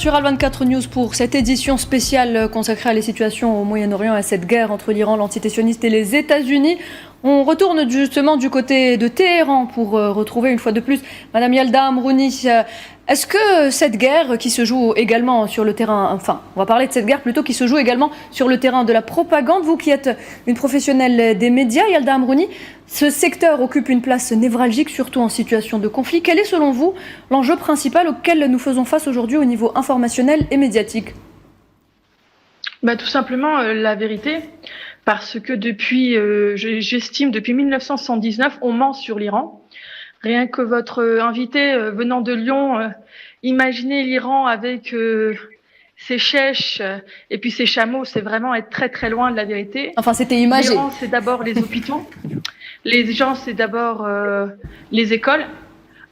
sur Al24 News pour cette édition spéciale consacrée à la situation au Moyen-Orient et à cette guerre entre l'Iran, l'antitétionniste et les États-Unis. On retourne justement du côté de Téhéran pour retrouver une fois de plus Madame Yalda Amrouni. Est-ce que cette guerre qui se joue également sur le terrain, enfin, on va parler de cette guerre plutôt qui se joue également sur le terrain de la propagande, vous qui êtes une professionnelle des médias, Yalda Amrouni, ce secteur occupe une place névralgique, surtout en situation de conflit. Quel est selon vous l'enjeu principal auquel nous faisons face aujourd'hui au niveau informationnel et médiatique ? Tout simplement la vérité, parce que j'estime depuis 1979, on ment sur l'Iran. Rien que votre invité venant de Lyon, imaginez l'Iran avec ses chèches et puis ses chameaux, c'est vraiment être très très loin de la vérité. Enfin, c'était imagé. L'Iran, c'est d'abord les hôpitaux. Les gens, c'est d'abord les écoles.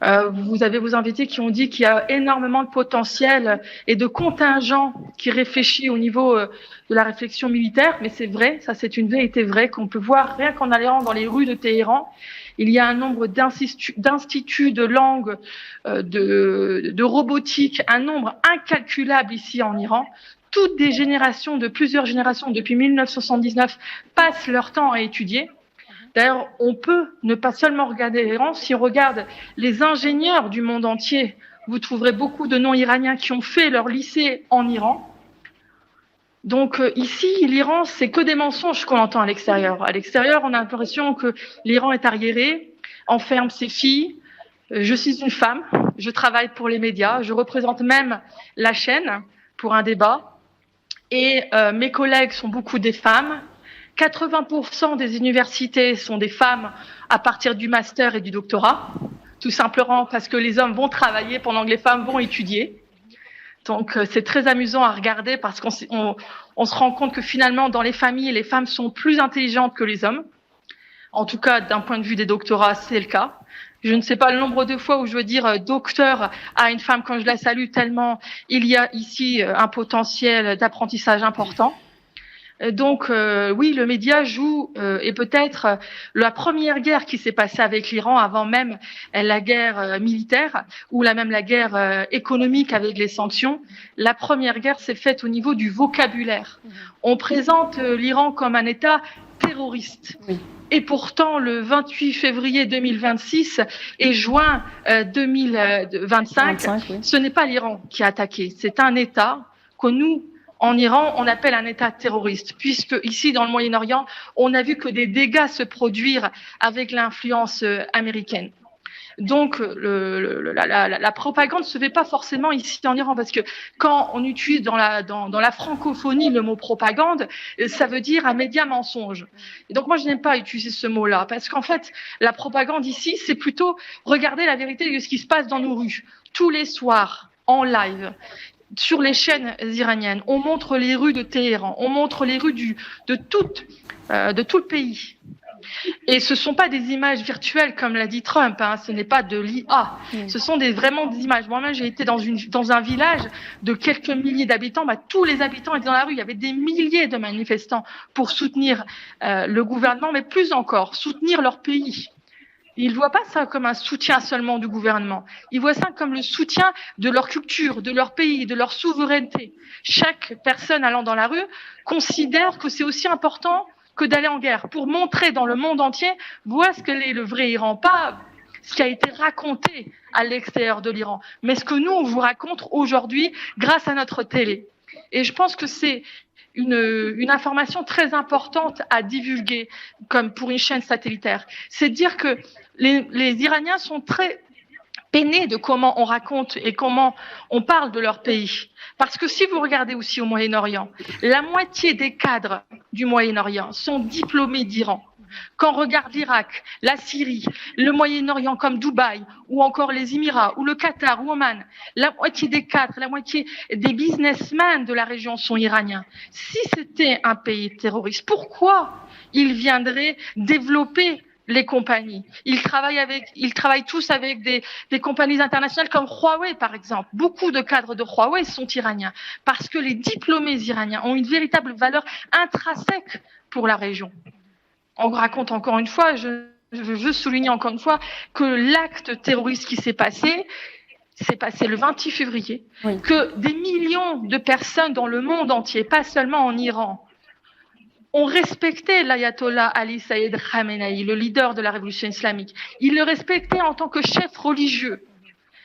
Vous avez vos invités qui ont dit qu'il y a énormément de potentiel et de contingents qui réfléchissent au niveau de la réflexion militaire, mais c'est vrai, ça c'est une vérité vraie qu'on peut voir rien qu'en allant dans les rues de Téhéran. Il y a un nombre d'instituts de langue, de robotique, un nombre incalculable ici en Iran. Toutes des générations, de plusieurs générations, depuis 1979, passent leur temps à étudier. D'ailleurs, on peut ne pas seulement regarder l'Iran, si on regarde les ingénieurs du monde entier, vous trouverez beaucoup de non-iraniens qui ont fait leur lycée en Iran. Donc ici, l'Iran, c'est que des mensonges qu'on entend à l'extérieur. À l'extérieur, on a l'impression que l'Iran est arriéré, enferme ses filles. Je suis une femme, je travaille pour les médias, je représente même la chaîne pour un débat. Et mes collègues sont beaucoup des femmes. 80% des universités sont des femmes à partir du master et du doctorat, tout simplement parce que les hommes vont travailler pendant que les femmes vont étudier. Donc c'est très amusant à regarder parce qu'on se rend compte que finalement dans les familles, les femmes sont plus intelligentes que les hommes. En tout cas, d'un point de vue des doctorats, c'est le cas. Je ne sais pas le nombre de fois où je veux dire docteur à une femme quand je la salue, tellement il y a ici un potentiel d'apprentissage important. Donc oui, le média joue et peut-être la première guerre qui s'est passée avec l'Iran avant même la guerre militaire ou même la guerre économique avec les sanctions. La première guerre s'est faite au niveau du vocabulaire. On présente l'Iran comme un État terroriste. Oui. Et pourtant, le 28 février 2026 et juin 2025, oui. Ce n'est pas l'Iran qui a attaqué. C'est un État que nous, en Iran, on appelle un État terroriste, puisque ici, dans le Moyen-Orient, on a vu que des dégâts se produire avec l'influence américaine. Donc, la propagande ne se fait pas forcément ici en Iran, parce que quand on utilise dans la francophonie le mot propagande, ça veut dire un média mensonge. Et donc, moi, je n'aime pas utiliser ce mot-là, parce qu'en fait, la propagande ici, c'est plutôt regarder la vérité de ce qui se passe dans nos rues, tous les soirs, en live. Sur les chaînes iraniennes, on montre les rues de Téhéran, on montre les rues de tout le pays. Et ce ne sont pas des images virtuelles comme l'a dit Trump, hein, ce n'est pas de l'IA, ce sont vraiment des images. Moi-même, j'ai été dans un village de quelques milliers d'habitants, tous les habitants étaient dans la rue, il y avait des milliers de manifestants pour soutenir le gouvernement, mais plus encore, soutenir leur pays. Ils ne voient pas ça comme un soutien seulement du gouvernement. Ils voient ça comme le soutien de leur culture, de leur pays, de leur souveraineté. Chaque personne allant dans la rue considère que c'est aussi important que d'aller en guerre pour montrer dans le monde entier, voilà ce qu'est le vrai Iran, pas ce qui a été raconté à l'extérieur de l'Iran, mais ce que nous, on vous raconte aujourd'hui grâce à notre télé. Et je pense que c'est une information très importante à divulguer, comme pour une chaîne satellitaire. C'est de dire que les Iraniens sont très peinés de comment on raconte et comment on parle de leur pays. Parce que si vous regardez aussi au Moyen-Orient, la moitié des cadres du Moyen-Orient sont diplômés d'Iran. Quand on regarde l'Irak, la Syrie, le Moyen-Orient comme Dubaï, ou encore les Émirats, ou le Qatar, ou Oman, la moitié des cadres, la moitié des businessmen de la région sont iraniens. Si c'était un pays terroriste, pourquoi ils viendraient développer les compagnies? Ils travaillent tous avec des compagnies internationales comme Huawei, par exemple. Beaucoup de cadres de Huawei sont iraniens, parce que les diplômés iraniens ont une véritable valeur intrinsèque pour la région. On raconte encore une fois, je veux souligner encore une fois que l'acte terroriste qui s'est passé, s'est passé le 28 février, Oui. que des millions de personnes dans le monde entier, pas seulement en Iran, ont respecté l'ayatollah Ali Saïd Khamenei, le leader de la révolution islamique. Ils le respectaient en tant que chef religieux.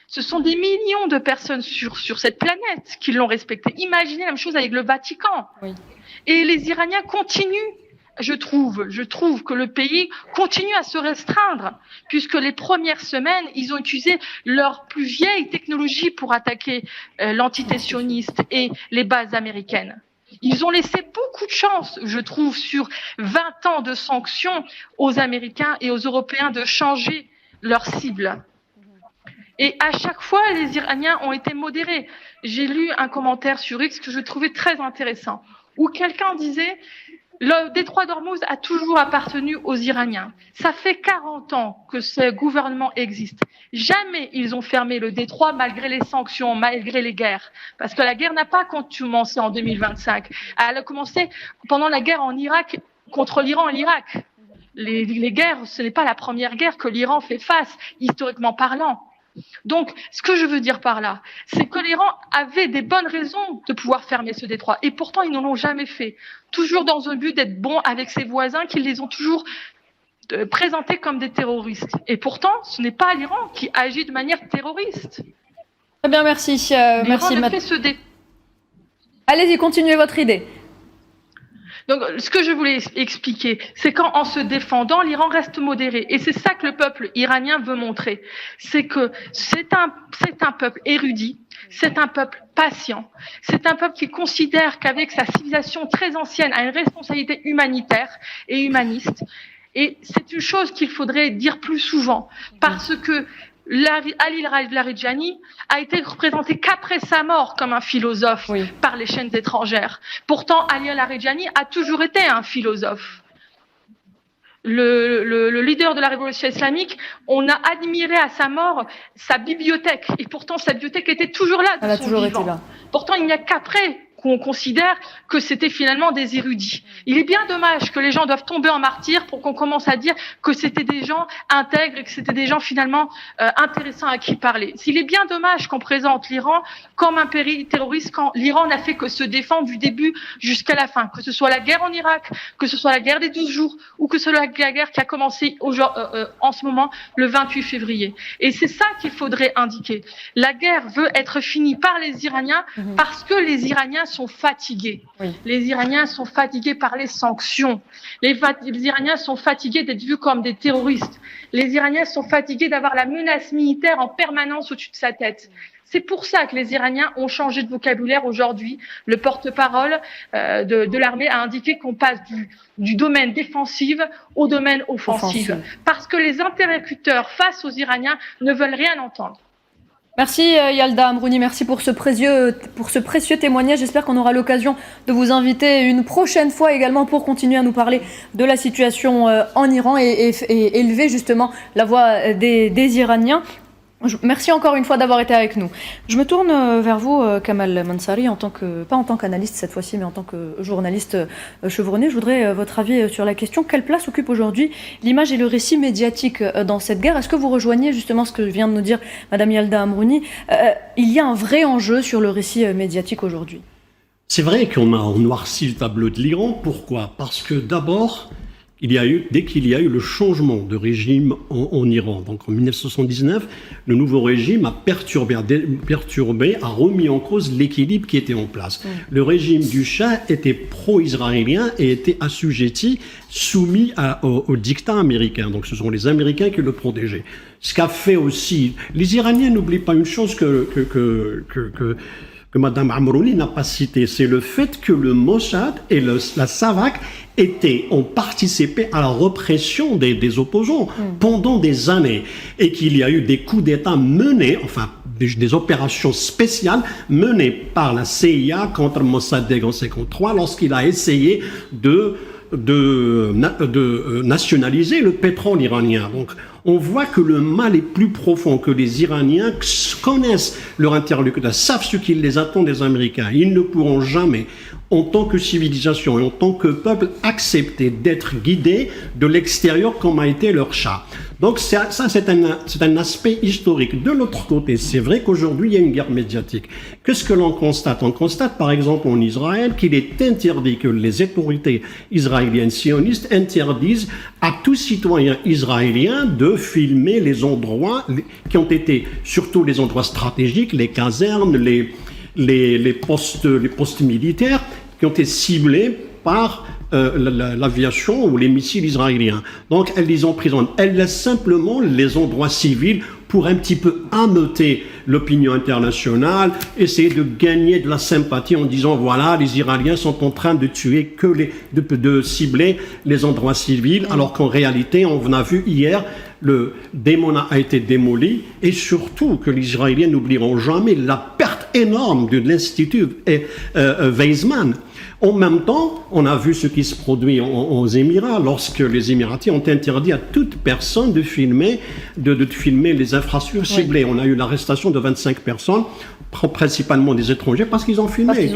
Ce sont des millions de personnes sur cette planète qui l'ont respecté. Imaginez la même chose avec le Vatican. Oui. Et les Iraniens continuent. Je trouve que le pays continue à se restreindre, puisque les premières semaines, ils ont utilisé leur plus vieille technologie pour attaquer l'entité sioniste et les bases américaines. Ils ont laissé beaucoup de chance, je trouve, sur 20 ans de sanctions aux Américains et aux Européens de changer leur cible. Et à chaque fois, les Iraniens ont été modérés. J'ai lu un commentaire sur X que je trouvais très intéressant, où quelqu'un disait « Le détroit d'Ormuz a toujours appartenu aux Iraniens. Ça fait 40 ans que ce gouvernement existe. Jamais ils ont fermé le détroit malgré les sanctions, malgré les guerres. Parce que la guerre n'a pas commencé en 2025. Elle a commencé pendant la guerre en Irak contre l'Iran et l'Irak. Les guerres, ce n'est pas la première guerre que l'Iran fait face, historiquement parlant. Donc, ce que je veux dire par là, c'est que l'Iran avait des bonnes raisons de pouvoir fermer ce détroit. Et pourtant, ils ne l'ont jamais fait. Toujours dans un but d'être bon avec ses voisins, qui les ont toujours présentés comme des terroristes. Et pourtant, ce n'est pas l'Iran qui agit de manière terroriste. Très bien, merci. Merci. Allez-y, continuez votre idée. Donc, ce que je voulais expliquer, c'est qu'en se défendant, l'Iran reste modéré. Et c'est ça que le peuple iranien veut montrer. C'est que c'est un peuple érudit, c'est un peuple patient, c'est un peuple qui considère qu'avec sa civilisation très ancienne, a une responsabilité humanitaire et humaniste. Et c'est une chose qu'il faudrait dire plus souvent, parce que Ali Larijani a été représenté qu'après sa mort comme un philosophe par les chaînes étrangères. Pourtant, Ali Larijani a toujours été un philosophe. Le leader de la révolution islamique, on a admiré à sa mort sa bibliothèque. Et pourtant, sa bibliothèque était toujours là. Elle a toujours été là. Pourtant, il n'y a qu'après qu'on considère que c'était finalement des érudits. Il est bien dommage que les gens doivent tomber en martyrs pour qu'on commence à dire que c'était des gens intègres et que c'était des gens finalement intéressants à qui parler. S'il est bien dommage qu'on présente l'Iran comme un pays terroriste quand l'Iran n'a fait que se défendre du début jusqu'à la fin, que ce soit la guerre en Irak, que ce soit la guerre des 12 jours ou que ce soit la guerre qui a commencé en ce moment le 28 février. Et c'est ça qu'il faudrait indiquer. La guerre veut être finie par les Iraniens parce que les Iraniens sont fatigués. Les Iraniens sont fatigués par les sanctions. Les Iraniens sont fatigués d'être vus comme des terroristes. Les Iraniens sont fatigués d'avoir la menace militaire en permanence au-dessus de sa tête. C'est pour ça que les Iraniens ont changé de vocabulaire aujourd'hui. Le porte-parole de l'armée a indiqué qu'on passe du domaine défensif au domaine offensif. Parce que les interlocuteurs face aux Iraniens ne veulent rien entendre. Merci Yalda Amrouni, merci pour ce précieux témoignage. J'espère qu'on aura l'occasion de vous inviter une prochaine fois également pour continuer à nous parler de la situation en Iran et élever justement la voix des Iraniens. Merci encore une fois d'avoir été avec nous. Je me tourne vers vous, Kamal Mansari, pas en tant qu'analyste cette fois-ci, mais en tant que journaliste chevronné. Je voudrais votre avis sur la question. Quelle place occupe aujourd'hui l'image et le récit médiatique dans cette guerre? Est-ce que vous rejoignez justement ce que vient de nous dire Madame Yalda Amrouni? Il y a un vrai enjeu sur le récit médiatique aujourd'hui. C'est vrai qu'on a noirci le tableau de l'Iran. Pourquoi? Parce que d'abord, dès qu'il y a eu le changement de régime en Iran, donc en 1979, le nouveau régime a perturbé, a remis en cause l'équilibre qui était en place. Le régime du Shah était pro-israélien et était assujetti, soumis au dictat américain. Donc ce sont les Américains qui le protégeaient. Ce qu'a fait aussi... Les Iraniens n'oublient pas une chose que Mme Amrouni n'a pas cité, c'est le fait que le Mossad et la SAVAK ont participé à la répression des opposants pendant des années et qu'il y a eu des coups d'État menés, enfin des opérations spéciales menées par la CIA contre Mossadegh en 1953 lorsqu'il a essayé de nationaliser le pétrole iranien. Donc, on voit que le mal est plus profond, que les Iraniens connaissent leur interlocuteur, savent ce qu'il les attend des Américains. Ils ne pourront jamais en tant que civilisation et en tant que peuple, accepté d'être guidés de l'extérieur comme a été leur chat. Donc ça c'est un aspect historique. De l'autre côté, c'est vrai qu'aujourd'hui, il y a une guerre médiatique. Qu'est-ce que l'on constate? On constate, par exemple, en Israël, qu'il est interdit, que les autorités israéliennes sionistes interdisent à tout citoyen israélien de filmer les endroits qui ont été, surtout les endroits stratégiques, les casernes, les postes militaires, qui ont été ciblés par l'aviation ou les missiles israéliens. Donc, elle les emprisonne. Elle laisse simplement les endroits civils pour un petit peu ameuter l'opinion internationale, essayer de gagner de la sympathie en disant, voilà, les Israéliens sont en train de tuer de cibler les endroits civils, alors qu'en réalité, on a vu hier, le Dimona a été démoli, et surtout que les Israéliens n'oublieront jamais la perte énorme de l'Institut Weizmann. En même temps, on a vu ce qui se produit aux Émirats, lorsque les Émiratis ont interdit à toute personne de filmer les infrastructures ciblées. Oui. On a eu l'arrestation de 25 personnes, principalement des étrangers, parce qu'ils ont filmé.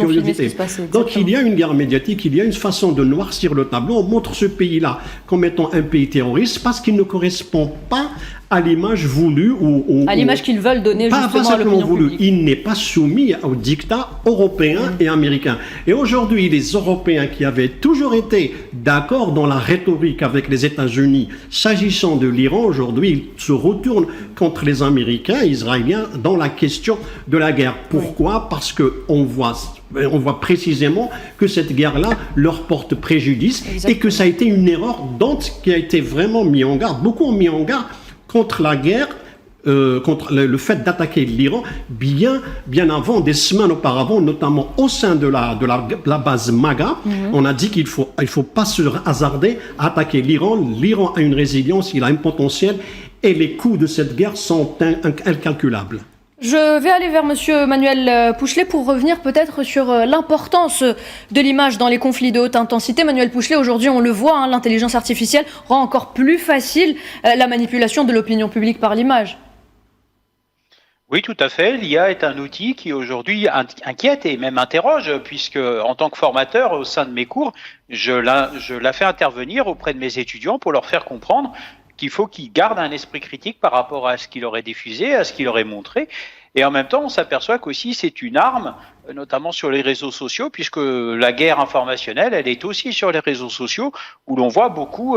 Donc il y a une guerre médiatique, il y a une façon de noircir le tableau. On montre ce pays-là comme étant un pays terroriste parce qu'il ne correspond pas à l'image voulue à l'image qu'ils veulent donner justement à l'opinion publique. Il n'est pas soumis au dictat européen et américain. Et aujourd'hui, les Européens qui avaient toujours été d'accord dans la rhétorique avec les États-Unis s'agissant de l'Iran, aujourd'hui, ils se retournent contre les Américains et Israéliens dans la question de la guerre. Pourquoi? Parce qu'on voit précisément que cette guerre-là leur porte préjudice. Exactement. Et que ça a été une erreur qui a été vraiment mis en garde. Beaucoup ont mis en garde contre la guerre, contre le fait d'attaquer l'Iran bien avant, des semaines auparavant, notamment au sein de la base MAGA. On a dit qu'il faut pas se hasarder à attaquer l'Iran. L'Iran a une résilience, il a un potentiel, et les coûts de cette guerre sont incalculables. Je vais aller vers Monsieur Manuel Pouchelet pour revenir peut-être sur l'importance de l'image dans les conflits de haute intensité. Manuel Pouchelet, aujourd'hui on le voit, l'intelligence artificielle rend encore plus facile la manipulation de l'opinion publique par l'image. Oui, tout à fait. L'IA est un outil qui aujourd'hui inquiète et même interroge, puisque en tant que formateur au sein de mes cours, je la fais intervenir auprès de mes étudiants pour leur faire comprendre qu'il faut qu'ils gardent un esprit critique par rapport à ce qu'il aurait diffusé, à ce qu'il aurait montré. Et en même temps, on s'aperçoit qu'aussi c'est une arme, notamment sur les réseaux sociaux, puisque la guerre informationnelle, elle est aussi sur les réseaux sociaux, où l'on voit beaucoup,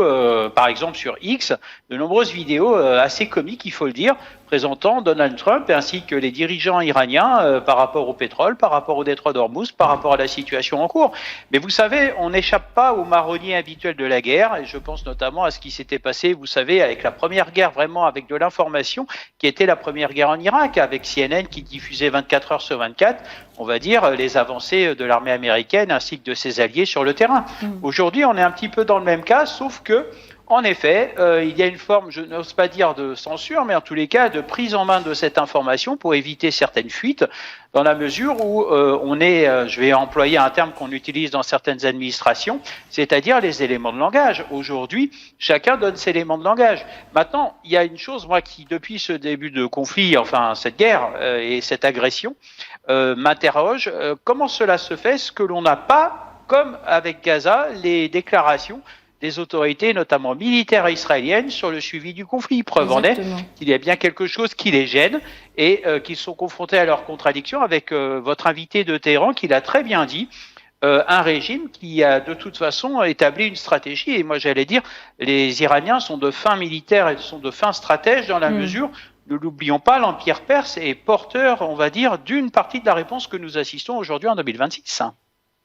par exemple sur X, de nombreuses vidéos assez comiques, il faut le dire, présentant Donald Trump ainsi que les dirigeants iraniens par rapport au pétrole, par rapport au détroit d'Ormuz, par rapport à la situation en cours. Mais vous savez, on n'échappe pas aux marronniers habituels de la guerre, et je pense notamment à ce qui s'était passé, vous savez, avec la première guerre vraiment avec de l'information, qui était la première guerre en Irak, avec CNN qui diffusait 24 heures sur 24, on va dire, les avancées de l'armée américaine ainsi que de ses alliés sur le terrain. Aujourd'hui, on est un petit peu dans le même cas, sauf que en effet, il y a une forme, je n'ose pas dire de censure, mais en tous les cas de prise en main de cette information pour éviter certaines fuites, dans la mesure où je vais employer un terme qu'on utilise dans certaines administrations, c'est-à-dire les éléments de langage. Aujourd'hui, chacun donne ses éléments de langage. Maintenant, il y a une chose, moi, qui depuis ce début de conflit, enfin cette guerre et cette agression, m'interroge, comment cela se fait, ce que l'on n'a pas, comme avec Gaza, les déclarations des autorités, notamment militaires israéliennes, sur le suivi du conflit. Preuve en est qu'il y a bien quelque chose qui les gêne et qu'ils sont confrontés à leurs contradictions avec votre invité de Téhéran qui l'a très bien dit, un régime qui a de toute façon établi une stratégie. Et moi j'allais dire, les Iraniens sont de fins militaires et sont de fins stratèges dans la mesure, ne l'oublions pas, l'Empire perse est porteur, on va dire, d'une partie de la réponse que nous assistons aujourd'hui en 2026.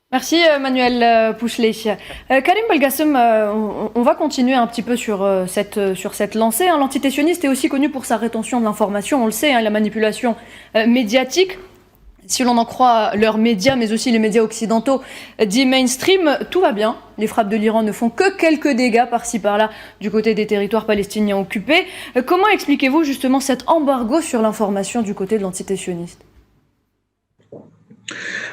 Merci Manuel Pouchelet. Karim Belgassem, on va continuer un petit peu sur cette lancée. L'entité sioniste est aussi connue pour sa rétention de l'information, on le sait, la manipulation médiatique. Si l'on en croit leurs médias, mais aussi les médias occidentaux dits mainstream, tout va bien. Les frappes de l'Iran ne font que quelques dégâts par-ci par-là du côté des territoires palestiniens occupés. Comment expliquez-vous justement cet embargo sur l'information du côté de l'entité sioniste ?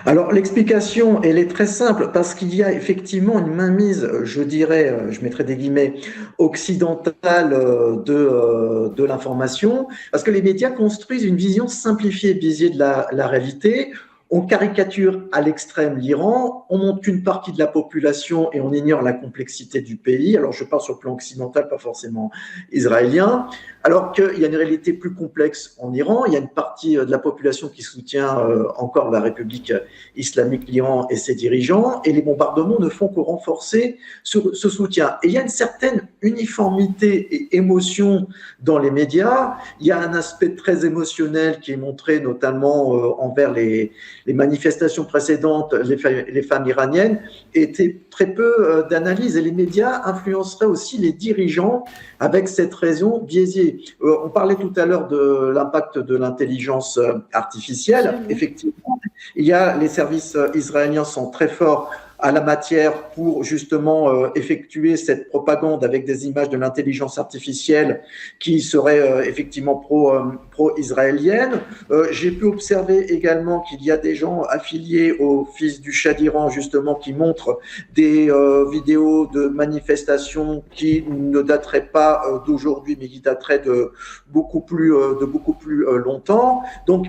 Alors l'explication, elle est très simple, parce qu'il y a effectivement une mainmise, je dirais, je mettrai des guillemets, occidentale de l'information, parce que les médias construisent une vision simplifiée, biaisée de la réalité, On caricature à l'extrême l'Iran, on montre qu'une partie de la population et on ignore la complexité du pays. Alors je parle sur le plan occidental, pas forcément israélien, alors qu'il y a une réalité plus complexe en Iran. Il y a une partie de la population qui soutient encore la République islamique d'Iran et ses dirigeants, et les bombardements ne font que renforcer ce soutien. Et il y a une certaine uniformité et émotion dans les médias. Il y a un aspect très émotionnel qui est montré notamment envers les manifestations précédentes, les femmes iraniennes, étaient très peu d'analyse, et les médias influenceraient aussi les dirigeants avec cette raison biaisée. On parlait tout à l'heure de l'impact de l'intelligence artificielle. Effectivement, il y a les services israéliens sont très forts à la matière pour justement effectuer cette propagande avec des images de l'intelligence artificielle qui seraient effectivement pro-israéliennes. J'ai pu observer également qu'il y a des gens affiliés au fils du Shah d'Iran justement qui montrent des vidéos de manifestations qui ne dateraient pas d'aujourd'hui mais qui dateraient de beaucoup plus longtemps. Donc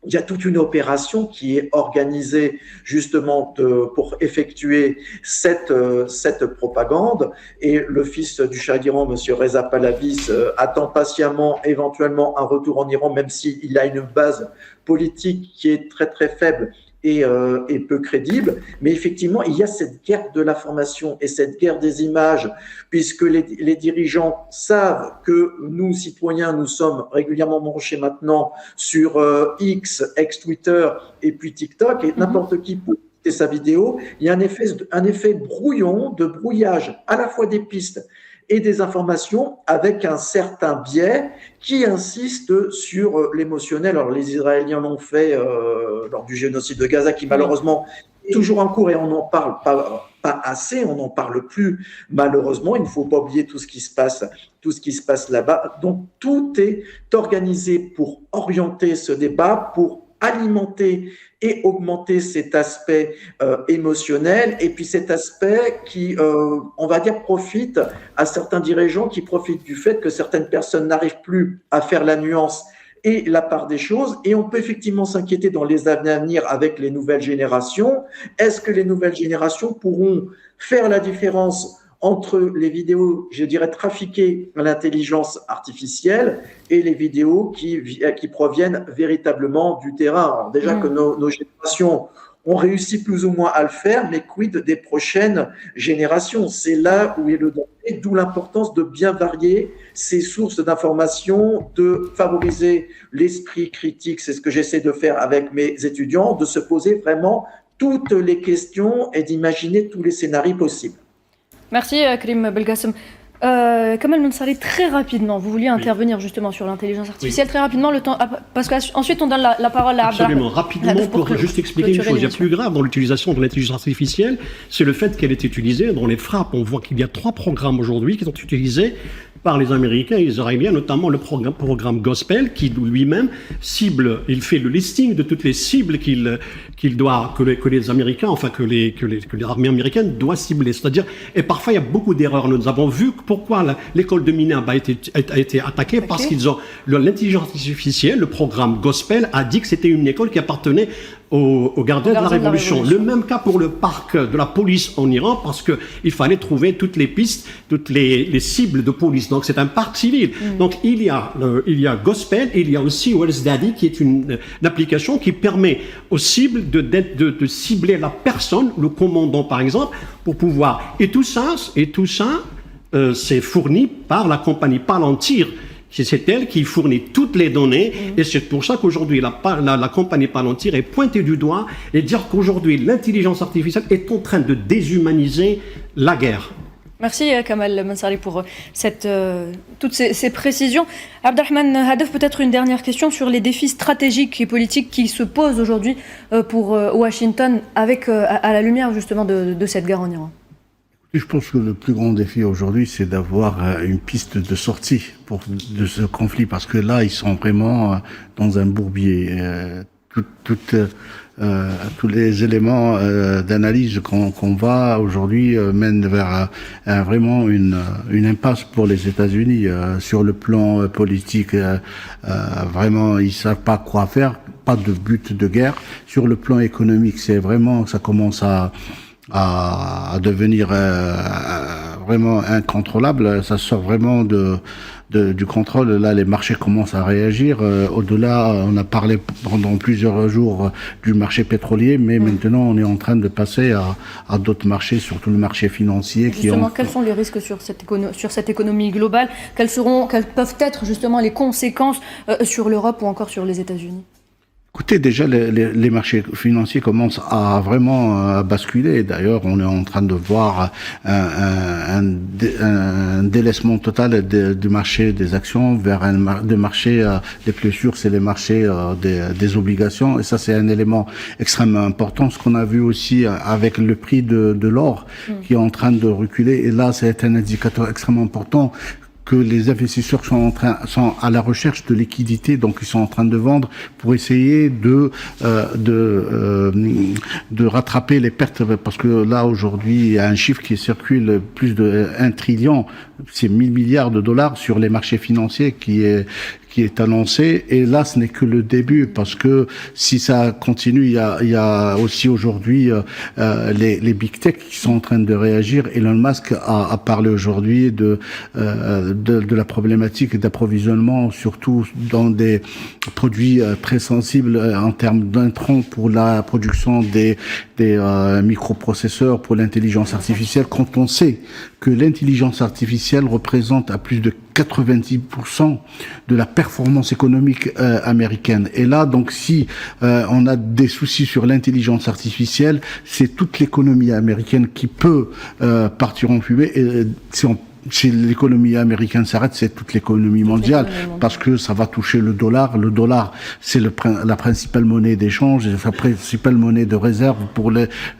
il y a toute une opération qui est organisée justement pour effectuer cette propagande, et le fils du Shah d'Iran, M. Reza Pahlavi, attend patiemment éventuellement un retour en Iran, même s'il a une base politique qui est très très faible et peu crédible. Mais effectivement, il y a cette guerre de l'information et cette guerre des images, puisque les dirigeants savent que nous, citoyens, nous sommes régulièrement branchés maintenant sur X, ex-Twitter et puis TikTok, et n'importe qui peut poster sa vidéo. Il y a un effet brouillon, de brouillage à la fois des pistes et des informations avec un certain biais qui insiste sur l'émotionnel. Alors les Israéliens l'ont fait lors du génocide de Gaza, qui malheureusement est toujours en cours et on n'en parle pas assez, on n'en parle plus malheureusement. Il ne faut pas oublier tout ce qui se passe là-bas. Donc tout est organisé pour orienter ce débat, pour alimenter et augmenter cet aspect émotionnel, et puis cet aspect qui, on va dire, profite à certains dirigeants qui profitent du fait que certaines personnes n'arrivent plus à faire la nuance et la part des choses, et on peut effectivement s'inquiéter dans les années à venir avec les nouvelles générations. Est-ce que les nouvelles générations pourront faire la différence entre les vidéos, je dirais, trafiquées à l'intelligence artificielle et les vidéos qui proviennent véritablement du terrain? Alors déjà que nos générations ont réussi plus ou moins à le faire, mais quid des prochaines générations? C'est là où est le danger, d'où l'importance de bien varier ces sources d'informations, de favoriser l'esprit critique. C'est ce que j'essaie de faire avec mes étudiants, de se poser vraiment toutes les questions et d'imaginer tous les scénarios possibles. Merci Karim Belgassem. Kamal Mensari, très rapidement, vous vouliez intervenir justement sur l'intelligence artificielle, très rapidement, le temps, parce qu'ensuite on donne la parole à Abdelrahman. Absolument, rapidement, pour juste expliquer une chose. Il y a plus grave dans l'utilisation de l'intelligence artificielle, c'est le fait qu'elle est utilisée dans les frappes. On voit qu'il y a 3 programmes aujourd'hui qui sont utilisés par les Américains et les Israéliens, notamment le programme Gospel, qui lui-même cible, il fait le listing de toutes les cibles que les Américains, enfin que les armées américaines doivent cibler. C'est-à-dire, et parfois il y a beaucoup d'erreurs. Nous avons vu pourquoi l'école de Minab a été attaquée, parce qu'ils ont l'intelligence artificielle, le programme Gospel a dit que c'était une école qui appartenait aux gardiens de la Révolution. Le même cas pour le parc de la police en Iran, parce qu'il fallait trouver toutes les pistes, toutes les cibles de police. Donc c'est un parc civil. Donc il y a Gospel, et il y a aussi Wells Daddy, qui est une application qui permet aux cibles de cibler la personne, le commandant par exemple, pour pouvoir. Et tout ça, c'est fourni par la compagnie Palantir. C'est elle qui fournit toutes les données, et c'est pour ça qu'aujourd'hui la compagnie Palantir est pointée du doigt et dire qu'aujourd'hui l'intelligence artificielle est en train de déshumaniser la guerre. Merci Kamal Mensari pour toutes ces précisions. Abdelrahman Hadef, peut-être une dernière question sur les défis stratégiques et politiques qui se posent aujourd'hui pour Washington à la lumière justement de cette guerre en Iran. Je pense que le plus grand défi aujourd'hui, c'est d'avoir une piste de sortie de ce conflit, parce que là, ils sont vraiment dans un bourbier. Tous les éléments d'analyse qu'on va aujourd'hui mènent vers vraiment une impasse pour les États-Unis sur le plan politique. Vraiment, ils savent pas quoi faire. pas de but de guerre. Sur le plan économique, c'est vraiment, ça commence à devenir vraiment incontrôlable. Ça sort vraiment du contrôle. Là, les marchés commencent à réagir. Au-delà, on a parlé pendant plusieurs jours du marché pétrolier, mais maintenant, on est en train de passer à d'autres marchés, surtout le marché financier. Justement, quels sont les risques sur cette économie globale? Quelles peuvent être justement les conséquences sur l'Europe ou encore sur les États-Unis? Écoutez, déjà, les marchés financiers commencent à vraiment basculer. D'ailleurs, on est en train de voir un délaissement total du marché des actions vers des marchés les plus sûrs, c'est les marchés des obligations. Et ça, c'est un élément extrêmement important. Ce qu'on a vu aussi avec le prix de l'or qui est en train de reculer. Et là, c'est un indicateur extrêmement important que les investisseurs sont à la recherche de liquidité, donc ils sont en train de vendre pour essayer de rattraper les pertes, parce que là aujourd'hui il y a un chiffre qui circule, plus de 1 trillion, c'est 1000 milliards de dollars sur les marchés financiers qui est annoncé, et là ce n'est que le début, parce que si ça continue, il y a aussi aujourd'hui les big tech qui sont en train de réagir. Elon Musk a parlé aujourd'hui de la problématique d'approvisionnement, surtout dans des produits très sensibles en termes d'intrants pour la production des microprocesseurs, pour l'intelligence artificielle, quand on sait que l'intelligence artificielle représente à plus de 90% de la performance économique américaine. Et là, donc, si on a des soucis sur l'intelligence artificielle, c'est toute l'économie américaine qui peut partir en fumée. Et si l'économie américaine s'arrête, c'est toute l'économie mondiale, parce que ça va toucher le dollar. Le dollar, c'est la principale monnaie d'échange, c'est la principale monnaie de réserve pour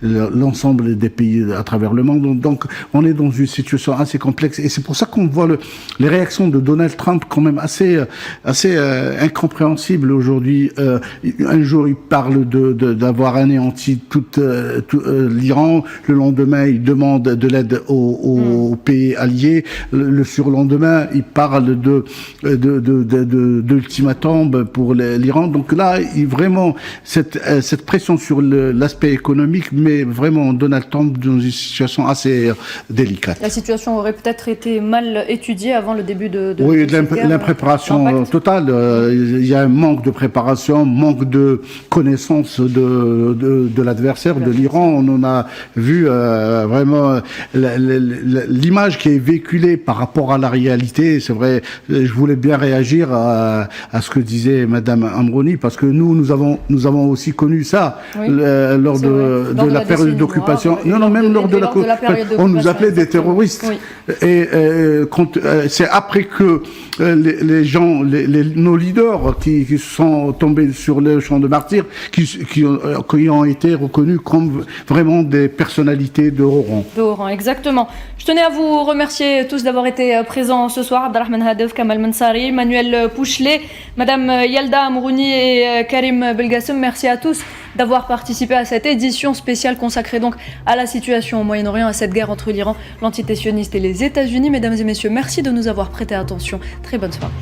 l'ensemble des pays à travers le monde. Donc, on est dans une situation assez complexe, et c'est pour ça qu'on voit les réactions de Donald Trump quand même assez incompréhensibles aujourd'hui. Un jour, il parle d'avoir anéanti tout l'Iran. Le lendemain, il demande de l'aide aux pays alliés. Le surlendemain, il parle d'ultimatum pour l'Iran. Donc là, vraiment, cette pression sur l'aspect économique, mais vraiment Donald Trump dans une situation assez délicate. La situation aurait peut-être été mal étudiée avant le début de oui, l'impréparation totale. Il y a un manque de préparation, manque de connaissance de l'adversaire, de l'Iran. On en a vu vraiment l'image qui est véhiculée par rapport à la réalité. C'est vrai, je voulais bien réagir à ce que disait Madame Amrouni, parce que nous avons aussi connu ça, oui, lors de la période d'occupation. Non, même lors de la période d'occupation. On nous appelait des terroristes. Oui. Et c'est après que les gens, nos leaders qui sont tombés sur le champ de martyrs, qui ont été reconnus comme vraiment des personnalités de haut rang. De haut rang, exactement. Je tenais à vous remercier tous d'avoir été présents ce soir. Abdelrahman Hadef, Kamal Mansari, Manuel Pouchelet, Madame Yalda Amrouni et Karim Belgassem. Merci à tous d'avoir participé à cette édition spéciale consacrée donc à la situation au Moyen-Orient, à cette guerre entre l'Iran, l'antité sioniste et les États-Unis. Mesdames et messieurs, merci de nous avoir prêté attention. Très bonne soirée.